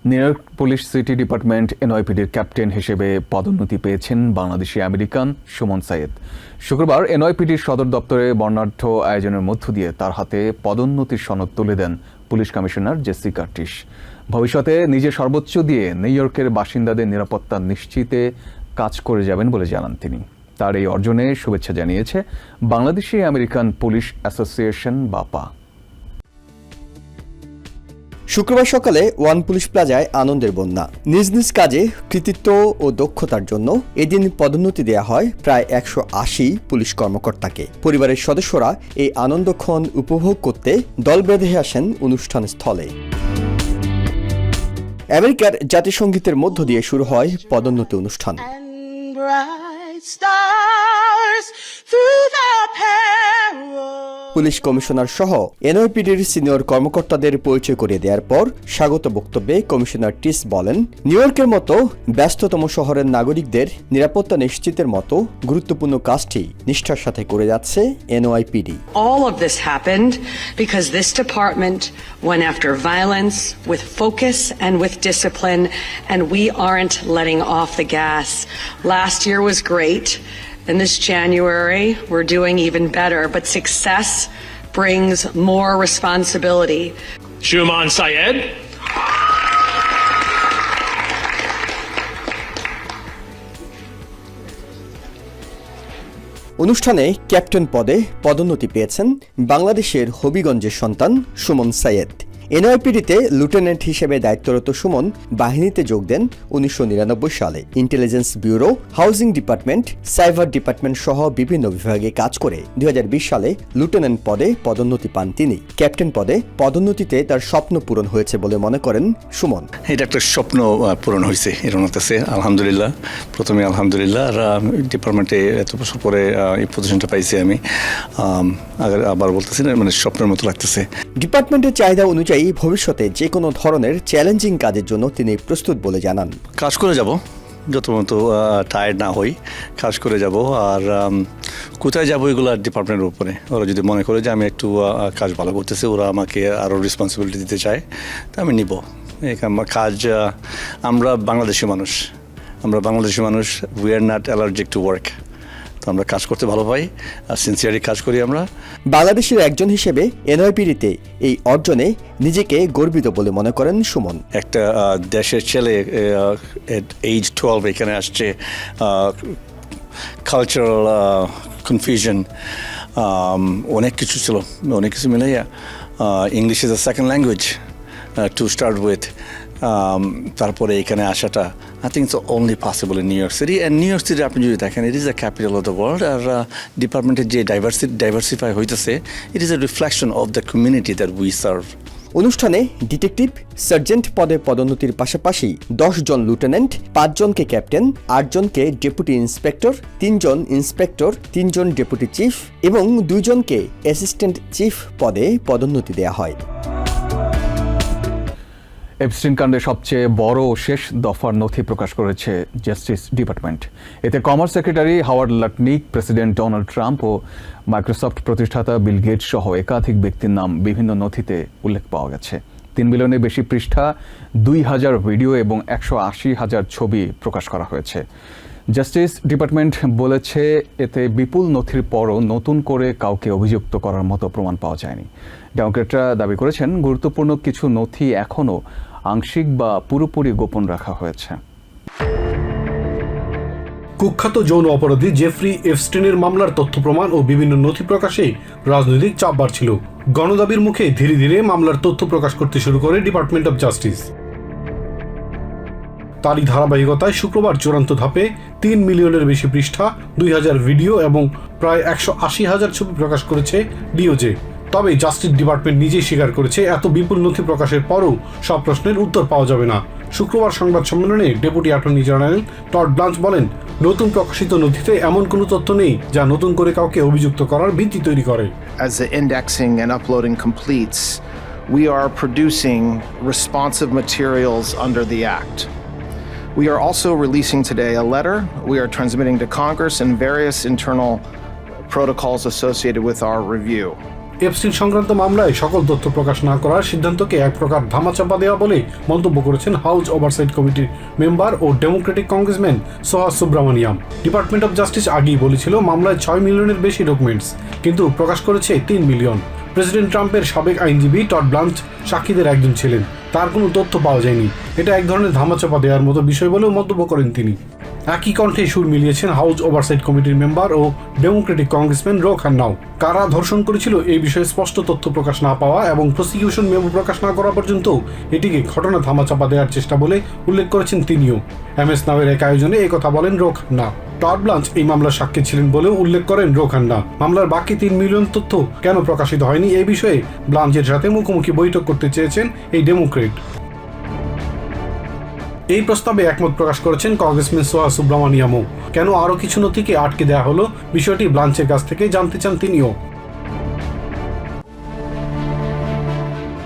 New York police city department এনওয়াইপিডির captain হিসেবে পদোন্নতি পেয়েছেন বাংলাদেশি আমেরিকান সুমন সাইয়েদ। শুক্রবার এনওয়াইপিডির সদর দপ্তরে বর্ণাঢ্য আয়োজনের মধ্য দিয়ে তার হাতে পদোন্নতির সনদ তুলে দেন পুলিশ কমিশনার জেসি কার্টিস। ভবিষ্যতে নিজের সর্বোচ্চ দিয়ে নিউ ইয়র্কের বাসিন্দাদের নিরাপত্তা নিশ্চিতে কাজ করে যাবেন বলে জানান তিনি। তার এই অর্জনে শুভেচ্ছা জানিয়েছে বাংলাদেশি আমেরিকান পুলিশ অ্যাসোসিয়েশন বাপা। শুক্রবার সকালে ওয়ান পুলিশ প্লাজায় আনন্দের বন্যা। নিজ নিজ কাজে কৃতিত্ব ও দক্ষতার জন্য এদিন পদোন্নতি দেয়া হয় প্রায় 180 পুলিশ কর্মকর্তাকে। পরিবারের সদস্যরা এই আনন্দক্ষণ উপভোগ করতে দল বেঁধে আসেন অনুষ্ঠান স্থলে। আমেরিকার জাতীয় সঙ্গীতের মধ্য দিয়ে শুরু হয় পদোন্নতি অনুষ্ঠান। পুলিশ কমিশনার সহ এনওয়াইপিডির সিনিয়র কর্মকর্তাদের পরিচয় করিয়ে দেওয়ার পর স্বাগত বক্তব্যে কমিশনার টিস বলেন, নিউ ইয়র্কের মতো ব্যস্ততম শহরের নাগরিকদের নিরাপত্তা নিশ্চিতের মতো গুরুত্বপূর্ণ কাজটি নিষ্ঠার সাথে করে যাচ্ছে NYPD. All of this happened because this department went after violence with focus and with discipline, and we aren't letting off the gas. Last year was great. And this January, we're doing even better, but success brings more responsibility. Shuman Syed. অনুষ্ঠানে captain পদে পদোন্নতি পেয়েছেন বাংলাদেশের হবিগঞ্জের সন্তান Suman Syed. এনওয়াইপিডিতে lieutenant হিসেবে দায়িত্বরত সুমন বাহিনীতে যোগ দেন 1999 সালে। Intelligence bureau, housing department, cyber department সহ বিভিন্ন বিভাগে কাজ করে 2020 সালে লিউটেন্যান্ট পদে পদোন্নতি পান তিনি। ক্যাপ্টেন পদে পদোন্নতিতে তার স্বপ্ন পূরণ হয়েছে বলে মনে করেন সুমন। এটা একটা স্বপ্ন পূরণ হয়েছে এর মধ্যে, আলহামদুলিল্লাহ। প্রথমে আলহামদুলিল্লাহ, আর ডিপার্টমেন্টে এত বছর পরে এই পজিশনটা পাইছি আমি। আবার বলতেছি না, মানে স্বপ্নের মতো লাগতেছে। ডিপার্টমেন্টের চাহিদা অনুযায়ী ভবিষ্যতে যে কোনো ধরনের চ্যালেঞ্জিং কাজের জন্য তিনি প্রস্তুত বলে জানান। কাজ করে যাব, যত মতো টায়ার্ড না হই, কাজ করে যাব। আর কোথায় যাবো এগুলো ডিপার্টমেন্টের উপরে। ওরা যদি মনে করে যে আমি একটু কাজ ভালো করতেছি, ওরা আমাকে আরও রেসপন্সিবিলিটি দিতে চায়, তা আমি নিব। কাজ, আমরা বাংলাদেশি মানুষ, we are not allergic to work. তো আমরা কাজ করতে ভালো পাই আর সিনসিয়ারলি কাজ করি আমরা। বাংলাদেশের একজন হিসেবে এনওয়াইপিডিতে এই অর্জনে নিজেকে গর্বিত বলে মনে করেন সুমন। একটা দেশের ছেলে এজ 12 এখানে আসছে, কালচারাল কনফিউশন অনেক কিছু ছিল, অনেক কিছু মিলাইয়া English is a second language to start with. তারপরে এখানে আসাটা I think it's only possible in New York City. And New York City, আপনি যদি দেখেন, it is the capital of the world. আর ডিপার্টমেন্টের যে ডাইভার্সিফাই হইতেছে, it is a reflection of the community that we serve. অনুষ্ঠানে detective sergeant পদে পদোন্নতির পাশাপাশি 10 জন লিউটেন্যান্ট, 5 জনকে ক্যাপ্টেন, 8 জনকে ডেপুটি ইন্সপেক্টর, 3 জন ইন্সপেক্টর, 3 জন ডেপুটি চিফ এবং 2 জনকে অ্যাসিস্ট্যান্ট চিফ পদে পদোন্নতি দেওয়া হয়। এপস্টিন কাণ্ডে সবচেয়ে বড় ও শেষ দফার নথি প্রকাশ করেছে জাস্টিস ডিপার্টমেন্ট। এতে commerce secretary Howard Lutnick, president Donald Trump ও মাইক্রোসফট প্রতিষ্ঠাতা বিল গেটস সহ একাধিক ব্যক্তির নাম বিভিন্ন নথিতে উল্লেখ পাওয়া গেছে। 3 বিলিয়নের বেশি পৃষ্ঠা, 2000 ভিডিও এবং 180,000 ছবি প্রকাশ করা হয়েছে। জাস্টিস ডিপার্টমেন্ট বলেছে, এতে বিপুল নথির পরও নতুন করে কাউকে অভিযুক্ত করার মতো প্রমাণ পাওয়া যায়নি। ডেমোক্র্যাটরা দাবি করেছেন, গুরুত্বপূর্ণ কিছু নথি এখনও আংশিক বা পুরোপুরি গোপন রাখা হয়েছে। কুখ্যাত যৌন অপরাধী জেফ্রি এপস্টিনের মামলার তথ্য প্রমাণ ও বিভিন্ন নথি প্রকাশে রাজনৈতিক চাপ বাড়ছিল। গণদাবির মুখে ধীরে ধীরে মামলার তথ্য প্রকাশ করতে শুরু করে ডিপার্টমেন্ট অব জাস্টিস। তারই ধারাবাহিকতায় শুক্রবার চূড়ান্ত ধাপে 3 মিলিয়নের বেশি পৃষ্ঠা, 2000 ভিডিও এবং প্রায় 180,000 ছবি প্রকাশ করেছে ডিওজে। তবে জাস্টিস ডিপার্টমেন্ট নিজেই স্বীকার করেছে, এত বিপুল নথি প্রকাশের পরও সব প্রশ্নের উত্তর পাওয়া যাবে না। শুক্রবার সংবাদ সম্মেলনে ডেপুটি অ্যাটর্নি জেনারেল টড ব্লাঞ্চ বলেন, নতুন প্রকাশিত নথিতে এমন কোনো তথ্য নেই যা নতুন করে কাউকে অভিযুক্ত করার ভিত্তি তৈরি করে। As the indexing and uploading completes, we are producing responsive materials under the Act. We are also releasing today a letter we are transmitting to Congress and various internal protocols associated with our review. Epstein সংক্রান্ত মামলায় সকল তথ্য প্রকাশ না করার সিদ্ধান্তকে এক প্রকার ধামাচাপা দেওয়া বলে মন্তব্য করেছেন হাউস ওভারসাইট কমিটির মেম্বার ও democratic congressman Suhas Subramanyam. Department of justice আগেই বলেছিল মামলায় 6 মিলিয়নের বেশি ডকুমেন্টস, কিন্তু প্রকাশ করেছে 3 মিলিয়ন। প্রেসিডেন্ট ট্রাম্পের সাবেক আইনজীবী টড ব্লাঞ্চ সাক্ষীদের একজন ছিলেন, তার কোনো তথ্য পাওয়া যায়নি। এটা এক ধরনের ধামাচাপা দেওয়ার মতো বিষয় বলেও মন্তব্য করেন তিনি। একই কণ্ঠে সুর মিলিয়েছেন হাউস ওভারসাইট কমিটির মেম্বার ও ডেমোক্রেটিক কংগ্রেসম্যান রো খান্নাও। কারা ধর্ষণ করেছিল এই বিষয়ে স্পষ্ট তথ্য প্রকাশ না পাওয়া এবং প্রসিকিউশন মেমো প্রকাশ না করা পর্যন্ত এটিকে ঘটনা ধামাচাপা দেওয়ার চেষ্টা বলে উল্লেখ করেছেন তিনিও। এমএস নাওয়ের এক আয়োজনে একথা বলেন রো খান্না। টড ব্লাঞ্চ এই মামলার সাক্ষী ছিলেন বলেও উল্লেখ করেন রো খান্না। মামলার বাকি 3 মিলিয়ন তথ্য কেন প্রকাশিত হয়নি এই বিষয়ে ব্লাঞ্চের সাথে মুখোমুখি বৈঠক করতে চেয়েছেন এই ডেমোক্রেট। এই প্রস্তাবে একমত প্রকাশ করেছেন কংগ্রেসম্যান সোহা সুব্রামানিয়ামও। কেন আরও কিছু নথিকে আটকে দেওয়া হলো বিষয়টি ব্লাঞ্চের কাছ থেকে জানতে চান তিনিও।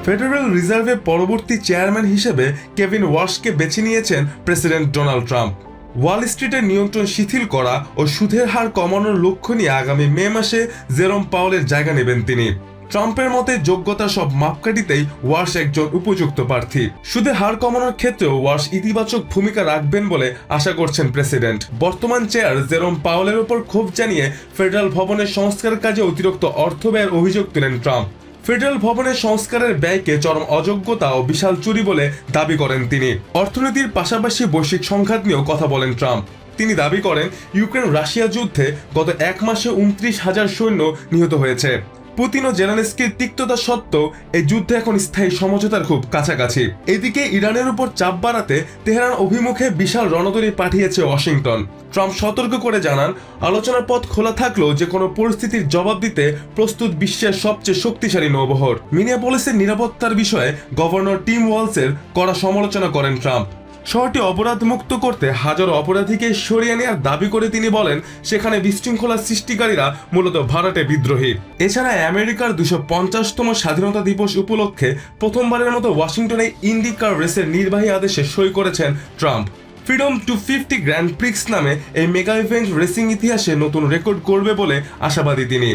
ফেডারেল রিজার্ভের পরবর্তী চেয়ারম্যান হিসেবে কেভিন ওয়ার্শকে বেছে নিয়েছেন প্রেসিডেন্ট ডোনাল্ড ট্রাম্প। ওয়াল স্ট্রিটের নিয়ন্ত্রণ শিথিল করা ও সুদের হার কমানোর লক্ষ্য নিয়ে আগামী মে মাসে জেরোম পাওয়েলের জায়গা নেবেন তিনি। ট্রাম্পের মতে যোগ্যতা সব মাপকাঠিতেই ওয়ার্শ একজন উপযুক্ত প্রার্থী। সুদে হার কমানোর ক্ষেত্রেও ওয়ার্শ ইতিবাচক ভূমিকা রাখবেন বলে আশা করছেন প্রেসিডেন্ট। বর্তমান চেয়ার জেরোম পাওয়েলের উপর ক্ষোভ জানিয়ে ফেডারেল ভবনের সংস্কার কাজে অতিরিক্ত অর্থ ব্যয়ের অভিযোগ তুলেন ট্রাম্প। ফেডারেল ভবনের সংস্কারের ব্যয়কে চরম অযোগ্যতা ও বিশাল চুরি বলে দাবি করেন তিনি। অর্থনীতির পাশাপাশি বৈশ্বিক সংঘাত নিয়েও কথা বলেন ট্রাম্প। তিনি দাবি করেন ইউক্রেন রাশিয়া যুদ্ধে গত 1 মাসে 29,000 সৈন্য নিহত হয়েছে। পুতিন ও জেলেনস্কির তিক্ততা সত্ত্বেও এই যুদ্ধে এখন স্থায়ী সমঝোতার খুব কাছাকাছি। এদিকে ইরানের উপর চাপ বাড়াতে তেহরান অভিমুখে বিশাল রণতরী পাঠিয়েছে ওয়াশিংটন। ট্রাম্প সতর্ক করে জানান, আলোচনার পথ খোলা থাকলেও যে কোনো পরিস্থিতির জবাব দিতে প্রস্তুত বিশ্বের সবচেয়ে শক্তিশালী নৌবহর। মিনিয়াপলিসের নিরাপত্তার বিষয়ে গভর্নর টিম ওয়ালসের কড়া সমালোচনা করেন ট্রাম্প। শহরটি অপরাধ মুক্ত করতে হাজারো অপরাধীকে সরিয়ে নেওয়ার দাবি করে তিনি বলেন, সেখানে বিশৃঙ্খলা সৃষ্টিকারীরা মূলত ভাড়াটে বিদ্রোহী। এছাড়া আমেরিকার 250তম স্বাধীনতা দিবস উপলক্ষে প্রথমবারের মতো ওয়াশিংটনে ইন্ডিকার রেসের নির্বাহী আদেশে সই করেছেন ট্রাম্প। ফ্রিডম 250 গ্র্যান্ড প্রিক্স নামে এই মেগা ইভেন্ট রেসিং ইতিহাসে নতুন রেকর্ড করবে বলে আশাবাদী তিনি।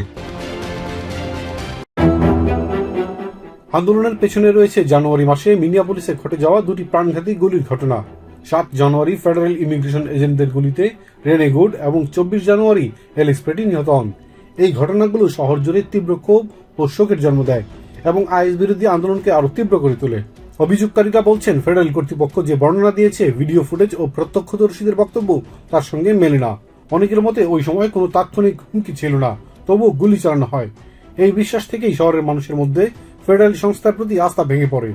আন্দোলনের পেছনে রয়েছে জানুয়ারি মাসে মিনিয়াপলিসে ঘটে যাওয়া 2টি প্রাণঘাতী গুলির ঘটনা। 7 জানুয়ারি ফেডারেল ইমিগ্রেশন এজেন্টদের গুলিতে রেনে গুড এবং 24 জানুয়ারি এলেক্স পেটি নিহত হন। এই ঘটনাগুলো শহর জুড়ে তীব্র ক্ষোভ ও শোকের জন্ম দেয় এবং আইএস বিরোধী আন্দোলনকে আরো তীব্র করে তোলে। অভিযোগকারীরা বলছেন ফেডারেল কর্তৃপক্ষ যে বর্ণনা দিয়েছে ভিডিও ফুটেজ ও প্রত্যক্ষদর্শীদের বক্তব্য তার সঙ্গে মেলে না। অনেকের মতে ওই সময় কোনো তাৎক্ষণিক হুমকি ছিল না, তবুও গুলি চালানো হয়। এই বিশ্বাস থেকেই শহরের মানুষের মধ্যে ফেডারেল সংস্থার প্রতি আস্থা ভেঙে পড়ে।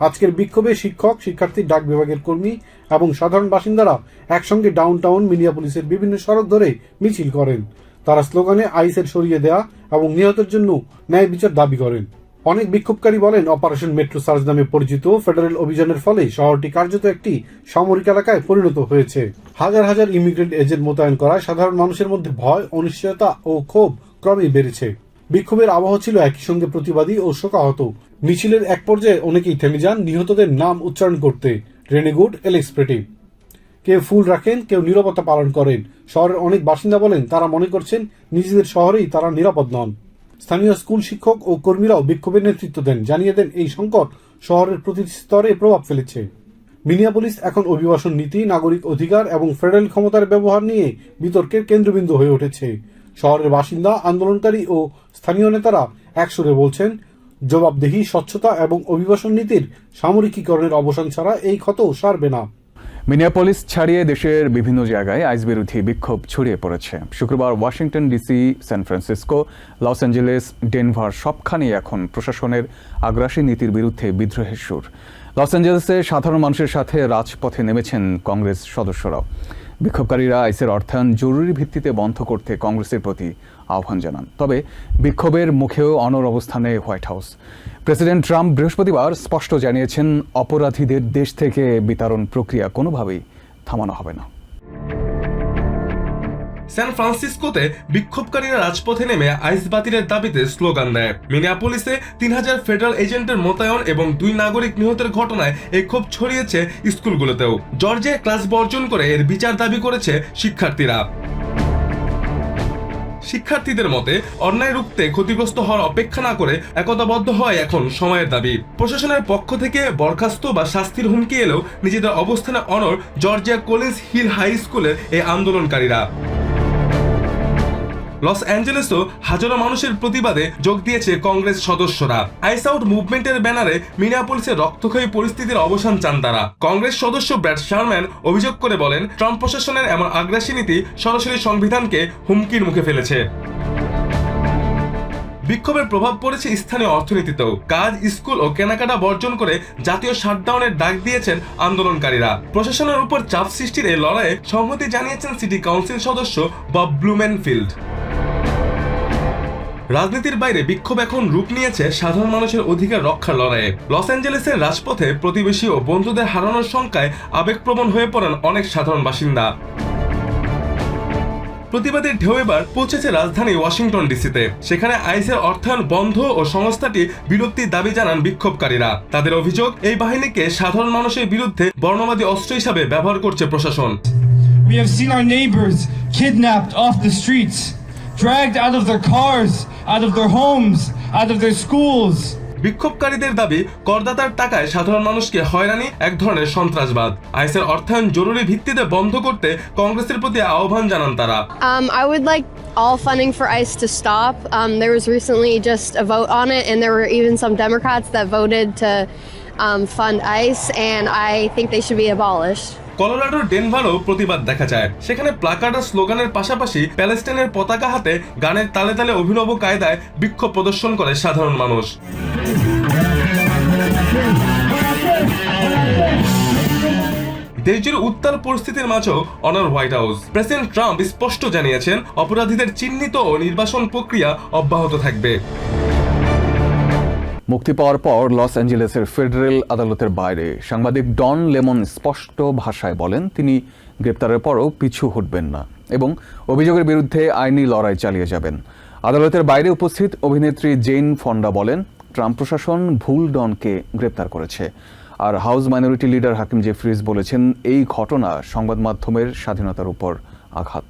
আজকের বিক্ষোভে শিক্ষক, শিক্ষার্থী, ডাক বিভাগের কর্মী এবং সাধারণ বাসিন্দারা একসঙ্গে ডাউনটাউন মিনিয়াপলিসের বিভিন্ন সড়ক ধরে মিছিল করেন। তারা স্লোগানে আইসের সরিয়ে দেয়া এবং নিহতের জন্য ন্যায় বিচার দাবি করেন। অনেক বিক্ষোভকারী বলেন, অপারেশন মেট্রো সার্চ নামে পরিচিত ফেডারেল অভিযানের ফলে শহরটি কার্যত একটি সামরিক এলাকায় পরিণত হয়েছে। হাজার হাজার ইমিগ্রেন্ট এজেন্ট মোতায়েন করায় সাধারণ মানুষের মধ্যে ভয়, অনিশ্চয়তা ও ক্ষোভ ক্রমেই বেড়েছে। বিক্ষোভের আবহ ছিল একই সঙ্গে প্রতিবাদী ও শোকাহত। মিছিলের এক পর্যায়ে অনেকেই থেমে যান নিহতদের নাম উচ্চারণ করতে। রেনে গুড, এলেক্স পেটি। কেউ ফুল রাখেন, কেউ নীরবতা পালন করেন। শহরের অনেক বাসিন্দা বলেন তারা মনে করছেন নিজেদের শহরেই তারা নিরাপদ নন। স্থানীয় স্কুল শিক্ষক ও কর্মীরাও বিক্ষোভের নেতৃত্ব দেন, জানিয়ে দেন এই সংকট শহরের প্রতিটি স্তরে প্রভাব ফেলেছে। মিনিয়াপলিস এখন অভিবাসন নীতি, নাগরিক অধিকার এবং ফেডারেল ক্ষমতার ব্যবহার নিয়ে বিতর্কের কেন্দ্রবিন্দু হয়ে উঠেছে। শহরের বাসিন্দা, আন্দোলনকারী ও স্থানীয় নেতারা একসুরে বলছেন, জবাবদিহি, স্বচ্ছতা এবং অভিবাসন নীতির সামরিকীকরণের অবসান ছাড়া এই ক্ষত সারবে না। মিনিয়াপলিস ছাড়িয়ে দেশের বিভিন্ন জায়গায় আইস বিরোধী বিক্ষোভ ছড়িয়ে পড়েছে। শুক্রবার Washington DC, San Francisco, Los Angeles, Denver সবখানেই এখন প্রশাসনের আগ্রাসী নীতির বিরুদ্ধে বিদ্রোহের সুর। লস অ্যাঞ্জেলেসে সাধারণ মানুষের সাথে রাজপথে নেমেছেন কংগ্রেস সদস্যরাও। বিক্ষোভকারীরা আইসের অর্থায়ন জরুরি ভিত্তিতে বন্ধ করতে কংগ্রেসের প্রতি আহ্বান জানান। তবে বিক্ষোভের মুখেও অনড় অবস্থানে হোয়াইট হাউস। প্রেসিডেন্ট ট্রাম্প বৃহস্পতিবার স্পষ্ট জানিয়েছেন, অপরাধীদের দেশ থেকে বিতাড়ন প্রক্রিয়া কোনোভাবেই থামানো হবে না। সান ফ্রান্সিসকোতে বিক্ষোভকারীরা রাজপথে নেমে আইস বাতিলের দাবিতে স্লোগান দেয়। মিনিয়াপলিসে 3000 ফেডারেল এজেন্টের মোতায়েন এবং 2 নাগরিক নিহতের ঘটনায় এই ক্ষোভ ছড়িয়েছে স্কুলগুলোতেও। জর্জিয়ায় ক্লাস বর্জন করে এর বিচার দাবি করেছে শিক্ষার্থীরা। শিক্ষার্থীদের মতে অন্যায় রুখতে ক্ষতিগ্রস্ত হওয়ার অপেক্ষা না করে একতাবদ্ধ হয় এখন সময়ের দাবি। প্রশাসনের পক্ষ থেকে বরখাস্ত বা শাস্তির হুমকি এলেও নিজেদের অবস্থানে অনড় জর্জিয়া কলিন্স হিল হাই স্কুলের এই আন্দোলনকারীরা। লস অ্যাঞ্জেলেসও হাজারো মানুষের প্রতিবাদে যোগ দিয়েছে কংগ্রেস সদস্যরা। আইস আউট মুভমেন্টের ব্যানারে মিনিয়াপোলিসের রক্তক্ষয়ী পরিস্থিতির অবসান চান তারা। কংগ্রেস সদস্য ব্র্যাড শারম্যান অভিযোগ করে বলেন, ট্রাম্প প্রশাসনের এমন আগ্রাসী নীতি সরাসরি সংবিধানকে হুমকির মুখে ফেলেছে। বিক্ষোভের প্রভাব পড়েছে স্থানীয় অর্থনীতিতেও। কাজ, স্কুল ও কেনাকাটা বর্জন করে জাতীয় শাটডাউনের ডাক দিয়েছেন আন্দোলনকারীরা। প্রশাসনের উপর চাপ সৃষ্টির এই লড়াইয়ে সংহতি জানিয়েছেন সিটি কাউন্সিল সদস্য বব ব্লুমেনফিল্ড। রাজনীতির বাইরে বিক্ষোভ এখন রূপ নিয়েছে সাধারণ মানুষের অধিকার রক্ষার লড়াইয়ে। লস অ্যাঞ্জেলেসের রাজপথে প্রতিবেশী ও বন্ধুদের হারানোর শঙ্কায় আবেগপ্রবণ হয়ে পড়েন অনেক সাধারণ বাসিন্দা। প্রতিবাদের ঢেউ এবার পৌঁছেছে রাজধানী ওয়াশিংটন ডিসিতে। সেখানে আইসের অর্থায়ন বন্ধ ও সংস্থাটি বিলুপ্তির দাবি জানান বিক্ষোভকারীরা। তাদের অভিযোগ, এই বাহিনীকে সাধারণ মানুষের বিরুদ্ধে বর্ণবাদী অস্ত্র হিসাবে ব্যবহার করছে প্রশাসন। We have seen our neighbors kidnapped off the streets, dragged out of their cars, out of their homes, out of their schools. বিক্ষোভকারীদের দাবি, করদাতার টাকায় সাধারণ মানুষকে হয়রানি এক ধরনের সন্ত্রাসবাদ। আইসের অর্থায়ন জরুরি ভিত্তিতে বন্ধ করতে কংগ্রেসের প্রতি আহ্বান জানান তারা। I would like all funding for ICE to stop. There was recently just a vote on it, and there were even some Democrats that voted to fund ICE, and I think they should be abolished. কলোরাডোর ডেনভারও প্রতিবাদ দেখা যায়। সেখানে placard আর স্লোগানের পাশাপাশি প্যালেস্টাইনের পতাকা হাতে গানের তালে তালে অভিনব কায়দায় বিক্ষোভ প্রদর্শন করে সাধারণ মানুষ। দেশজুড়ে উত্তাল পরিস্থিতির মাঝেও honour white house. President Trump স্পষ্ট জানিয়েছেন, অপরাধীদের চিহ্নিত ও নির্বাসন প্রক্রিয়া অব্যাহত থাকবে। মুক্তি পাওয়ার পর লস অ্যাঞ্জেলেসের ফেডারেল আদালতের বাইরে সাংবাদিক ডন লেমন স্পষ্ট ভাষায় বলেন, তিনি গ্রেপ্তারের পরও পিছু হটবেন না এবং অভিযোগের বিরুদ্ধে আইনি লড়াই চালিয়ে যাবেন। আদালতের বাইরে উপস্থিত অভিনেত্রী জেন ফন্ডা বলেন, ট্রাম্প প্রশাসন ভুল ডনকে গ্রেপ্তার করেছে। আর House minority leader Hakeem Jeffries বলেছেন, এই ঘটনা সংবাদ মাধ্যমের স্বাধীনতার উপর আঘাত।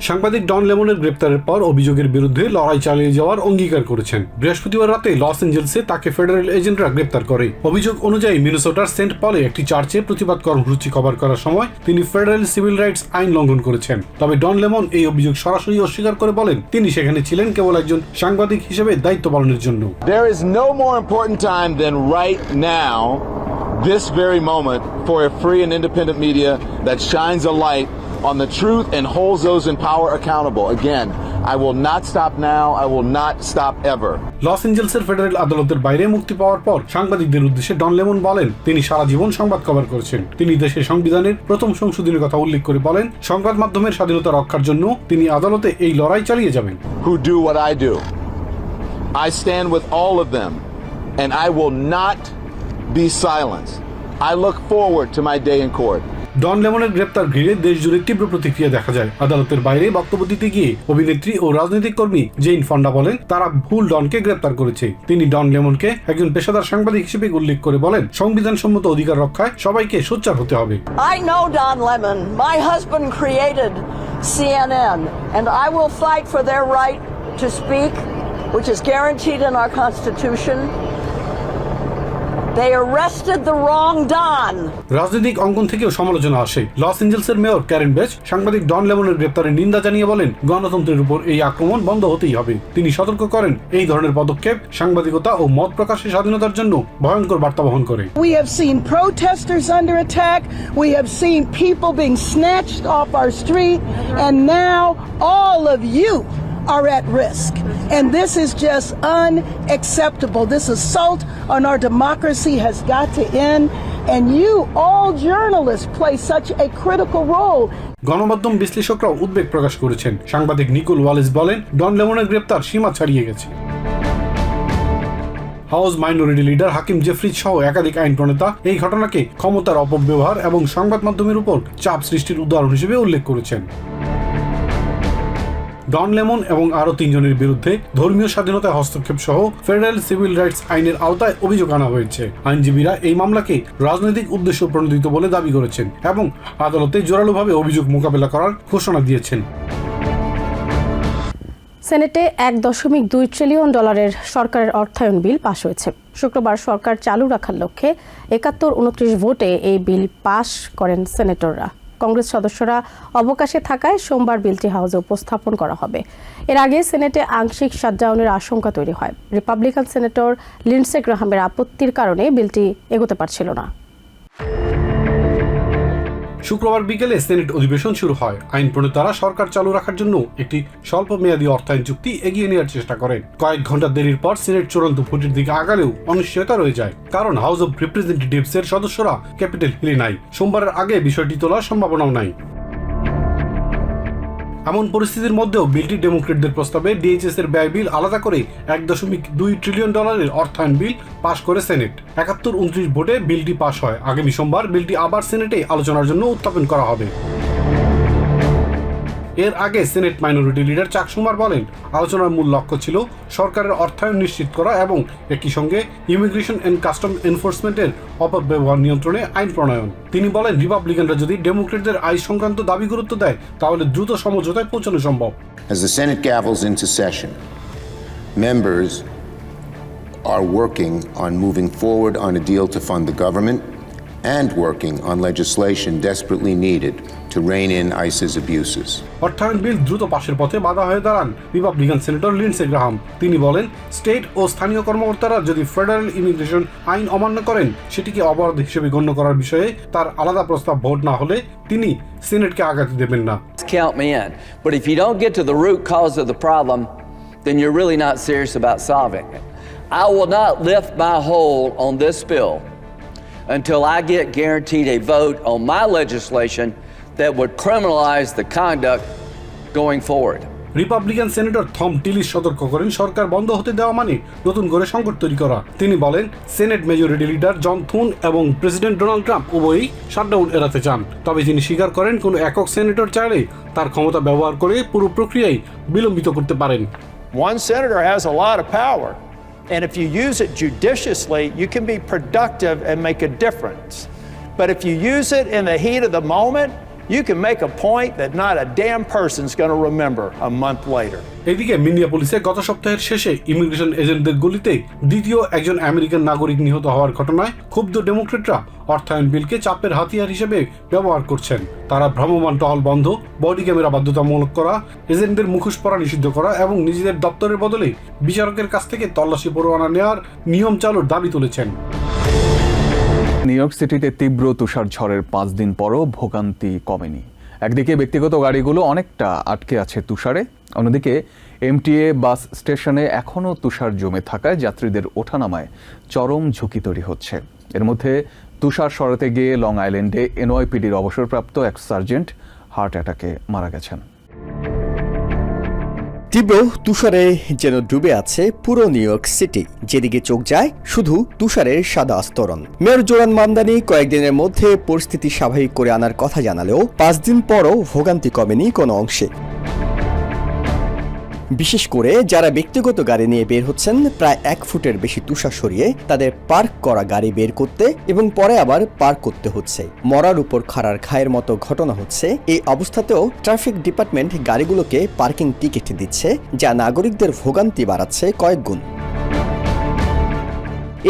সাংবাদিক ডন লেমনের গ্রেপ্তারের পর অভিযোগের বিরুদ্ধে লড়াই চালিয়ে যাওয়ার অঙ্গীকার করেছেন। বৃহস্পতিবার রাতে লস অ্যাঞ্জেলেসে তাকে ফেডারেল এজেন্টরা গ্রেপ্তার করে। অভিযোগ অনুযায়ী মিনেসোটার সেন্ট পলে একটি চার্চে প্রতিবাদ কর্মসূচি কভার করার সময় তিনি ফেডারেল সিভিল রাইটস আইন লঙ্ঘন করেছেন। তবে ডন লেমন এই অভিযোগ সরাসরি অস্বীকার করে বলেন, তিনি সেখানে ছিলেন কেবল একজন সাংবাদিক হিসেবে দায়িত্ব পালনের জন্য। There is no more important time than right now, this very moment, for a free and independent media that shines a light on the truth and holds those in power accountable. Again, I will not stop now. I will not stop ever. Los অ্যাঞ্জেলেসের federal আদালতের বাইরে মুক্তি পাওয়ার পর সাংবাদিকদের উদ্দেশ্যে ডন lemon বলেন, তিনি সারা জীবন সংবাদ কভার করেছেন। তিনি দেশের সংবিধানের প্রথম সংশোধনীর কথা উল্লেখ করে বলেন, সংবাদ মাধ্যমের স্বাধীনতা রক্ষার জন্য তিনি আদালতে এই লড়াই চালিয়ে যাবেন। Who do what I do. I stand with all of them, and I will not be silenced. I look forward to my day in court. ডন লেমনের গ্রেপ্তার ঘিরে দেশ জুড়ে তীব্র প্রতিক্রিয়া দেখা যায়। আদালতের বাইরে বক্তব্য দিতে গিয়ে অভিনেত্রী ও রাজনৈতিক কর্মী জেইন ফন্ডা বলেন, তারা ভুল ডনকে গ্রেপ্তার করেছে। তিনি ডন লেমনকে একজন পেশাদার সাংবাদিক হিসেবে উল্লেখ করে বলেন, সংবিধানসম্মত অধিকার রক্ষায় সবাইকে সোচ্চার হতে হবে। I know Don Lemon. My husband created CNN, and I will fight for their right to speak, which is guaranteed in our Constitution. They arrested the wrong Don. রাজনৈতিক অঙ্গন থেকেও সমালোচনা আসে। লস অ্যাঞ্জেলেসের মেয়র ক্যারেন বেচ সাংবাদিক ডন লেমনের গ্রেপ্তারের নিন্দা জানিয়ে বলেন, গণতন্ত্রের উপর এই আক্রমণ বন্ধ হতেই হবে। তিনি সতর্ক করেন, এই ধরনের পদক্ষেপ সাংবাদিকতা ও মত প্রকাশের স্বাধীনতার জন্য ভয়ঙ্কর বার্তা বহন করে। We have seen protesters under attack. We have seen people being snatched off our street, and now all of you are at risk. And this is just unacceptable. This assault on our democracy has got to end. And you, all journalists, play such a critical role. গণমাধ্যম বিশ্লেষকরাও উদ্বেগ প্রকাশ করেছেন। সাংবাদিক Nicole Wallace বলেন, ডন লেমনের গ্রেপ্তার সীমা ছাড়িয়ে গেছে। House minority leader Hakeem Jefferies সহ একাধিক আইন প্রণেতা এই ঘটনাকে ক্ষমতার অপব্যবহার এবং সংবাদ মাধ্যমের উপর চাপ সৃষ্টির উদাহরণ হিসেবে উল্লেখ করেছেন। ডন লেমন এবং আরও 3 জনের বিরুদ্ধে ধর্মীয় স্বাধীনতায় হস্তক্ষেপ সহ ফেডারেল সিভিল রাইটস আইনের আওতায় অভিযোগ আনা হয়েছে। আইনজীবীরা এই মামলাকে রাজনৈতিক উদ্দেশ্য প্রণোদিত বলে দাবি করেছেন এবং আদালতে জোরালোভাবে অভিযোগ মোকাবেলা করার ঘোষণা দিয়েছেন। সেনেটে $1.2 ট্রিলিয়ন সরকারের অর্থায়ন বিল পাশ হয়েছে। শুক্রবার সরকার চালু রাখার লক্ষ্যে 71-29 ভোটে এই বিল পাশ করেন সেনেটররা। কংগ্রেস সদস্যরা অবকাশে থাকায় সোমবার বিলটি হাউসে উপস্থাপন করা হবে। এর আগে সেনেটে আংশিক শাটডাউনের আশঙ্কা তৈরি হয়। রিপাবলিকান সেনেটর লিন্ডসে গ্রাহামের আপত্তির কারণে বিলটি এগোতে পারছিল না। শুক্রবার বিকেলে সেনেট অধিবেশন শুরু হয়। আইন প্রণেতারা সরকার চালু রাখার জন্য একটি স্বল্প মেয়াদী অর্থায়ন চুক্তি এগিয়ে নেওয়ার চেষ্টা করেন। কয়েক ঘন্টা দেরির পর সিনেট চূড়ান্ত ভোটের দিকে আগালেও অনিশ্চয়তা রয়ে যায়, কারণ হাউস অব রিপ্রেজেন্টেটিভস এর সদস্যরা ক্যাপিটাল হিলে নাই। সোমবারের আগে বিষয়টি তোলার সম্ভাবনাও নাই। এমন পরিস্থিতির মধ্যেও বিলটি ডেমোক্রেটদের প্রস্তাবে ডিএইচএস এর ব্যয় বিল আলাদা করে $1.2 ট্রিলিয়ন অর্থায়ন বিল পাশ করে সেনেট। 71-29 ভোটে বিলটি পাশ হয়। আগামী সোমবার বিলটি আবার সেনেটে আলোচনার জন্য উত্থাপন করা হবে। এর আগে সেনেট মাইনরিটি লিডার চাক শুমার বলেন, আলোচনার মূল লক্ষ্য ছিল সরকারের অর্থায়ন নিশ্চিত করা এবং একই সঙ্গে ইমিগ্রেশন এন্ড কাস্টম এনফোর্সমেন্টের অপব্যবহার নিয়ন্ত্রণে আইন প্রণয়ন। তিনি বলেন, রিপাবলিকানরা যদি ডেমোক্রেটদের আইন সংক্রান্ত দাবি গুরুত্ব দেয় তাহলে দ্রুত সমঝোতায় পৌঁছানো সম্ভব। As the Senate gavels into session, members are working on moving forward on a deal to fund the government and working on legislation desperately needed to rein in ICE's abuses. অর্থায়ন বিল দ্রুত পাশের পথে বাধা হয়ে দাঁড়ান রিপাবলিকান সেনেটর লিন্ডসে গ্রাহাম। তিনি বলেন, state ও স্থানীয় কর্মকর্তারা যদি ফেডারেল ইমিগ্রেশন আইন অমান্য করেন সেটিকে অপরাধ হিসেবে গণ্য করার বিষয়ে তার আলাদা প্রস্তাব ভোট না হলে তিনি সেনেটকে আগাতে দেবেন না। Count me in. But if you don't get to the root cause of the problem, then you're really not serious about solving it. I will not lift my hold on this bill until I get guaranteed a vote on my legislation that would criminalize the conduct going forward. Republican senator থম টিলিস সতর্ক করেন, সরকার বন্ধ হতে দেওয়া মানে নতুন করে সংকট তৈরি করা। তিনি বলেন, সেনেট মেজরিটি লিডার জন থুন এবং প্রেসিডেন্ট ডোনাল্ড ট্রাম্প উভয়ই শাটডাউন এড়াতে চান। তবে তিনি স্বীকার করেন, কোনো একক সেনেটর চাইলে তার ক্ষমতা ব্যবহার করে পুরো প্রক্রিয়ায় বিলম্বিত করতে পারেন। One senator has a lot of power. And if you use it judiciously, you can be productive and make a difference. But if you use it in the heat of the moment, you can make a point that not a damn person's going to remember a month later. এদিকে মিনিয়াপলিসে গত সপ্তাহের শেষে immigration এজেন্টদের গুলিতে দ্বিতীয় একজন American নাগরিক নিহত হওয়ার ঘটনায় ক্ষুব্ধ ডেমোক্রেটরা অর্থায়ন বিলকে চাপের হাতিয়ার হিসেবে ব্যবহার করছেন। তারা ভ্রাম্যমাণ টহল বন্ধ, বডি ক্যামেরা বাধ্যতামূলক করা, এজেন্টদের মুখোশ পরা নিষিদ্ধ করা এবং নিজেদের দপ্তরের বদলে বিচারকের কাছ থেকে তল্লাশি পরোয়ানা নেওয়ার নিয়ম চালুর দাবি তুলেছেন। নিউ ইয়র্ক সিটিতে তীব্র তুষার ঝড়ের 5 দিন পরও ভোগান্তি কমেনি। একদিকে ব্যক্তিগত গাড়িগুলো অনেকটা আটকে আছে তুষারে, অন্যদিকে এমটিএ বাস স্টেশনে এখনও তুষার জমে থাকায় যাত্রীদের ওঠানামায় চরম ঝুঁকি তৈরি হচ্ছে। এর মধ্যে তুষার সরাতে গিয়ে লং আইল্যান্ডে এনওয়াইপিডির অবসরপ্রাপ্ত এক সার্জেন্ট হার্ট অ্যাটাকে মারা গেছেন। তীব্র তুষারে যেন ডুবে আছে পুরো নিউ ইয়র্ক সিটি, যেদিকে চোখ যায় শুধু তুষারের সাদা আস্তরণ। মেয়র জোরান মামদানি কয়েকদিনের মধ্যে পরিস্থিতি স্বাভাবিক করে আনার কথা জানালেও 5 দিন পরও ভোগান্তি কমেনি কোনো অংশে। বিশেষ করে যারা ব্যক্তিগত গাড়ি নিয়ে বের হচ্ছেন, প্রায় 1 ফুটের বেশি তুষার সরিয়ে তাদের পার্ক করা গাড়ি বের করতে এবং পরে আবার পার্ক করতে হচ্ছে। মরার উপর খাড়ার খায়ের মতো ঘটনা হচ্ছে। এই অবস্থাতেও ট্রাফিক ডিপার্টমেন্ট গাড়িগুলোকে পার্কিং টিকিট দিচ্ছে, যা নাগরিকদের ভোগান্তি বাড়াচ্ছে কয়েক গুণ।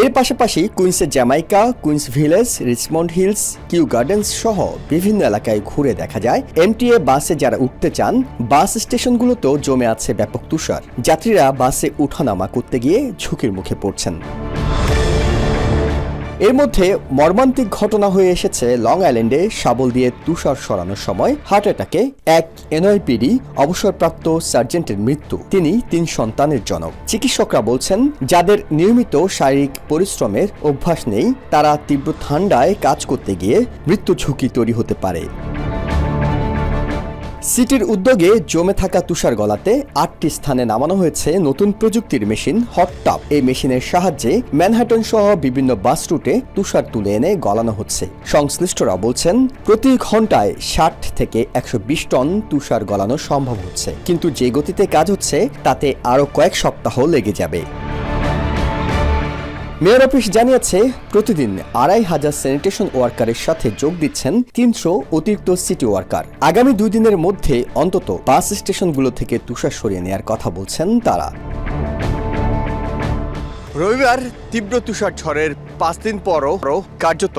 এর পাশাপাশি কুইন্সের Jamaica, Queens Village, Richmond Hills, Kew Gardens সহ বিভিন্ন এলাকায় ঘুরে দেখা যায় এমটিএ বাসে যারা উঠতে চান, বাস স্টেশনগুলোতেও জমে আছে ব্যাপক তুষার। যাত্রীরা বাসে উঠানামা করতে গিয়ে ঝুঁকির মুখে পড়ছেন। এর মধ্যে মর্মান্তিক ঘটনা হয়ে এসেছে লং আইল্যান্ডে শাবল দিয়ে তুষার সরানোর সময় হার্ট অ্যাটাকে এক এনওয়াইপিডি অবসরপ্রাপ্ত সার্জেন্টের মৃত্যু। তিনি 3 সন্তানের জনক। চিকিৎসকরা বলছেন, যাদের নিয়মিত শারীরিক পরিশ্রমের অভ্যাস নেই তারা তীব্র ঠান্ডায় কাজ করতে গিয়ে মৃত্যু ঝুঁকি তৈরি হতে পারে। সিটির উদ্যোগে জমে থাকা তুষার গলাতে 8টি স্থানে নামানো হয়েছে নতুন প্রযুক্তির মেশিন হট টপ। এই মেশিনের সাহায্যে ম্যানহাটন সহ বিভিন্ন বাস রুটে তুষার তুলে এনে গলানো হচ্ছে। সংশ্লিষ্টরা বলছেন প্রতি ঘন্টায় 60 থেকে 120 টন তুষার গলানো সম্ভব হচ্ছে, কিন্তু যে গতিতে কাজ হচ্ছে তাতে আরও কয়েক সপ্তাহ লেগে যাবে। মেয়র অফিস জানিয়েছে প্রতিদিন 2500 স্যানিটেশন ওয়ার্কারের সাথে যোগ দিচ্ছেন 300 অতিরিক্ত সিটি ওয়ার্কার। আগামী 2 দিনের মধ্যে অন্তত বাস স্টেশনগুলো থেকে তুষার সরিয়ে নেওয়ার কথা বলছেন তারা। রবিবার তীব্র তুষার ঝড়ের 5 দিন পরও কার্যত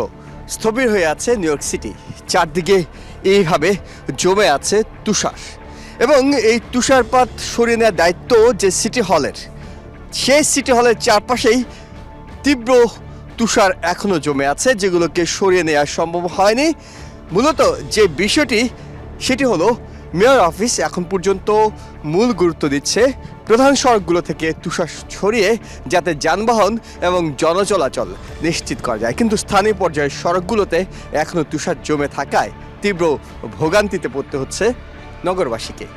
স্থবির হয়ে আছে নিউ ইয়র্ক সিটি। চারদিকে এইভাবে জমে আছে তুষার এবং এই তুষারপাত সরিয়ে নেওয়ার দায়িত্ব যে সিটি হলের। সেই সিটি হলের চারপাশেই তীব্র তুষার এখনও জমে আছে, যেগুলোকে সরিয়ে নেওয়া সম্ভব হয়নি। মূলত যে বিষয়টি সেটি হলো মেয়র অফিস এখন পর্যন্ত মূল গুরুত্ব দিচ্ছে প্রধান সড়কগুলো থেকে তুষার ছড়িয়ে যাতে যানবাহন এবং জনচলাচল নিশ্চিত করা যায়, কিন্তু স্থানীয় পর্যায়ের সড়কগুলোতে এখনও তুষার জমে থাকায় তীব্র ভোগান্তিতে পড়তে হচ্ছে নগরবাসীকে।